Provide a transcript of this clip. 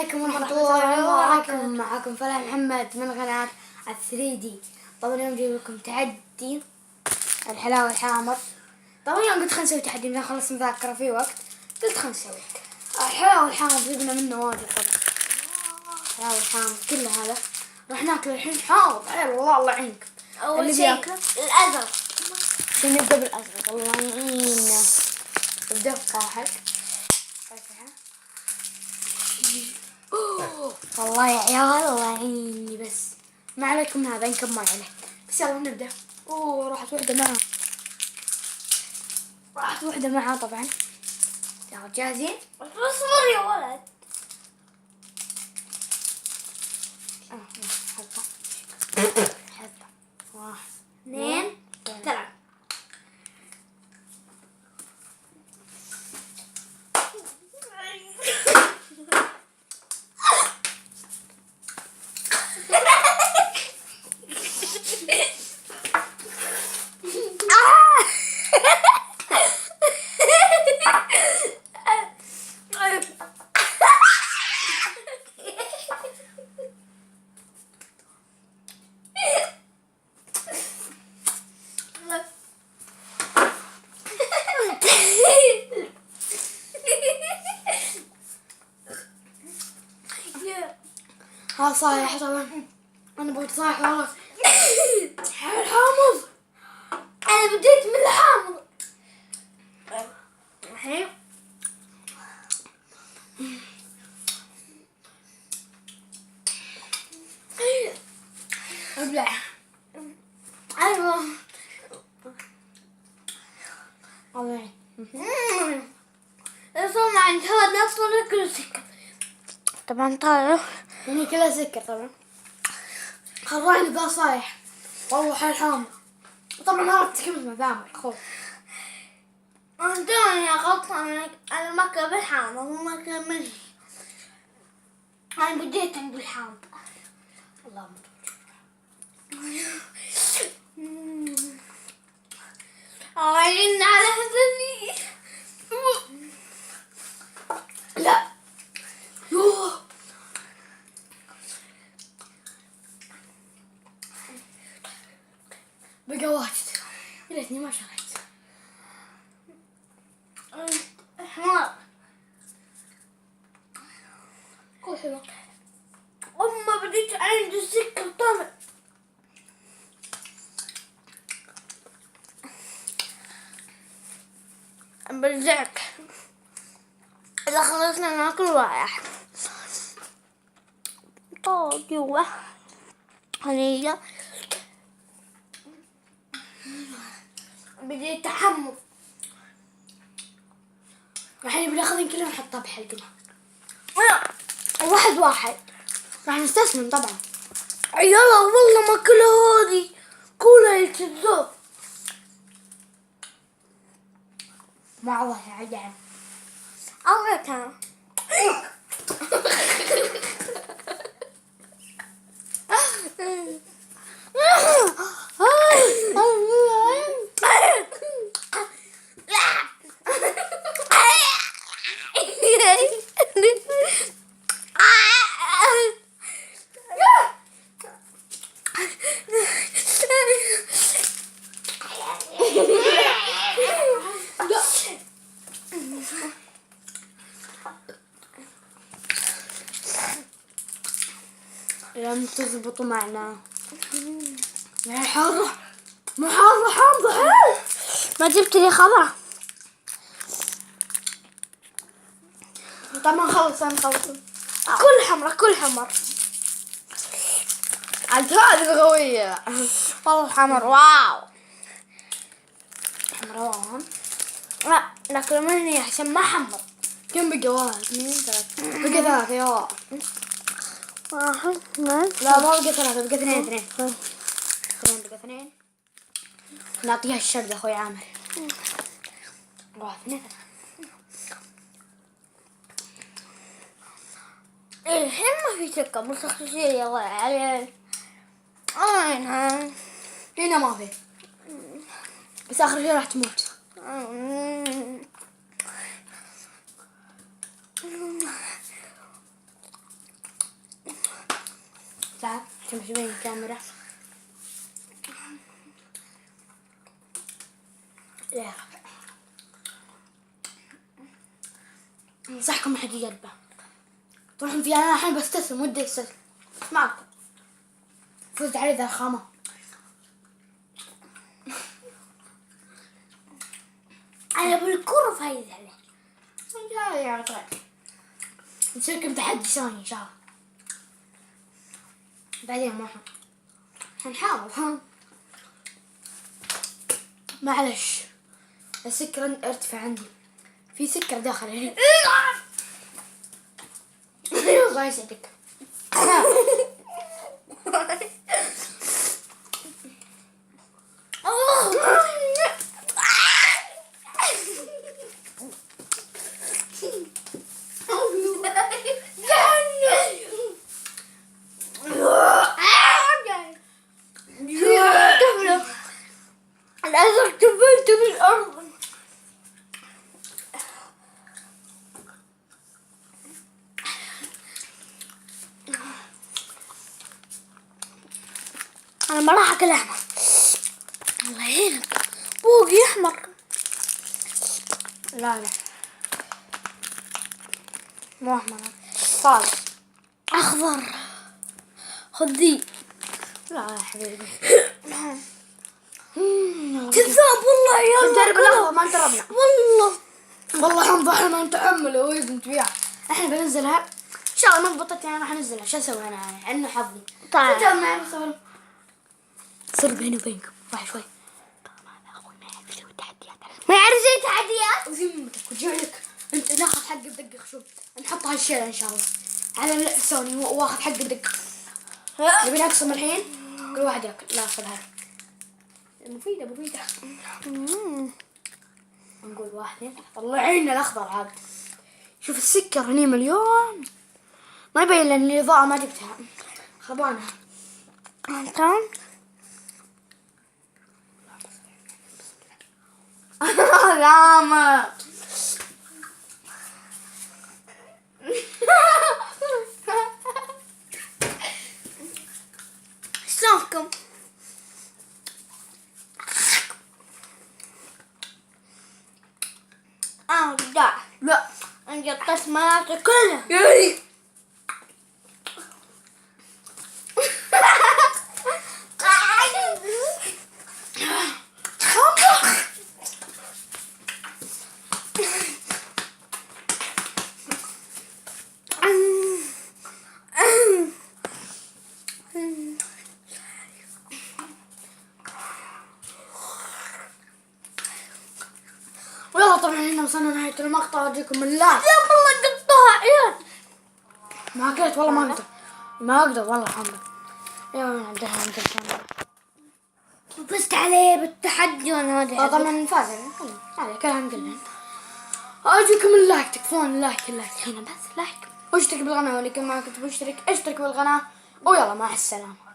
عليكم ورحمة الله وبركاته. معكم فلاح محمد من قناة 3D. طبعا اليوم جايب لكم تحدي الحلاوة الحامض. طبعا اليوم قلت خلنا نسوي تحدي، بدنا نخلص مذاكرة في وقت، قلت خلنا نسوي الحلاوة الحامض. جبنا منه واجد طبعا الحلاوة الحامض كله هذا. راح ناكل الحين حامض. حلو والله الله يعينكم. أول شيء الأزرق. نبدأ بالأزرق. الله يعيننا. نبدأ بواحد. والله يا عيال الله يعيني، بس ما عليكم من هذا ينكب ماي عليه. بس يلا نبدأ. راحت وحدة معها طبعا. يلا جاهزين؟ اصبر يا ولد. حلقة 1 2 3. ها صايح طبعا. انا بغيت صايح والله. الحامض. انا بديت من الحامض الحين. ابلع. ايوه الله الصوم عند هذا اصلا كله سكر. طبعا طالع يعني كلها سكر طبعا. خراني ذا صايح والله حال حامض. طبعا ما راح تكمل مذامر خوف. انتوني غلطان. انا ما كمل الحامض وما كمل. انا بديت عند الحامض. اللهم عين على حزني. لا يوه بقى واجد. يا ليتني ما شريت. حمار. كل حلو. أما بديت عند السكر طلع. برجعك إذا خلصنا ناكل واحد. طاقة هنية. بديت تحمض. الحين بناخذين كلهم نحطها بحلقنا. واحد راح نستسلم طبعا. يلا والله ما كلها هذي كلها يتذوب. مع الله يا عيال. أوقاتها لم تزبطوا معنا. يا حارة حامضة. ما جبت لي خضرة. طبعا خلص انا خلص. كل حمر. عاد هذه قوية والله حمر. واو حمراء. لا ناكل من هنا عشان ما حمر. كم بقى؟ 1 2 3 بقى 3 يا واحد. 1 2 لا ما بقى 3 بقى 2 بقى 2. نعطيها الشرد اخوي عامر. 1 2 الحين ما في سكر مستخدمين يا الله عليك. هنا ما في، بس اخر شيء راح تموت. تعال عشان مش يبين الكاميرا. يا رب انصحكم ما حد يجربه. تروحون فيها. انا الحين بستسلم ودي استسلم معكم. فزت علي ذا الخامة. انا بالكرة فايز عليه. يا طيب نسويكم تحدي ثاني ان شاء الله بعدين. ما حنحاول ها. معلش السكر ارتفع عندي. في سكر داخل هنا. الله يسعدك. الأزرق تبلت بالأرض. أنا ما راح أكل أحمر. الله يعينك بوقي أحمر. لا مو احمر صالح أخضر. خذ ذي. لا يا حبيبي. كذاب والله يا جرب الاخضر ما جربنا والله والله ما نتحمله وقمت فيها. احنا بننزلها ان شاء الله ما ضبطت يعني راح انزلها. شو اسوي انا عنه حظي. طيب. تعال معي بصور سر بيني وبينكم واحد شوي. طبعا اخوي ما يعرف يسوي تحديات. ما يعرف زي تحديات. وذمتك وجيب لك انت ناخذ حق بدقق خشوب نحط هالشيء ان شاء الله على سوني واخذ حق بدقق. نبي نقسم الحين كل واحد ياكل. لا خذ هذا مفيدة. نقول واحد طلعينا الاخضر عاد. شوف السكر هني مليون ما يبين لان الاضاءة ما جبتها خربانة. تمام. غامض. شلونكم؟ لا انت قطعت مناطق كلها. ياي ويلا طبعا هنا وصلنا نهاية المقطع. أرجوكم بالله يا والله قطها عيال. ما قدرت والله ما أقدر والله حمد. يلا عندها عند الكاميرا. فزت عليه بالتحدي وانا هذا. طبعا فاز هذا كلام قلنا. أرجوكم اللايك تكفون اللايك هنا بس لايك واشترك بالقناة. واللي كان ما كنت مشترك اشترك بالقناة ويلا مع السلامة.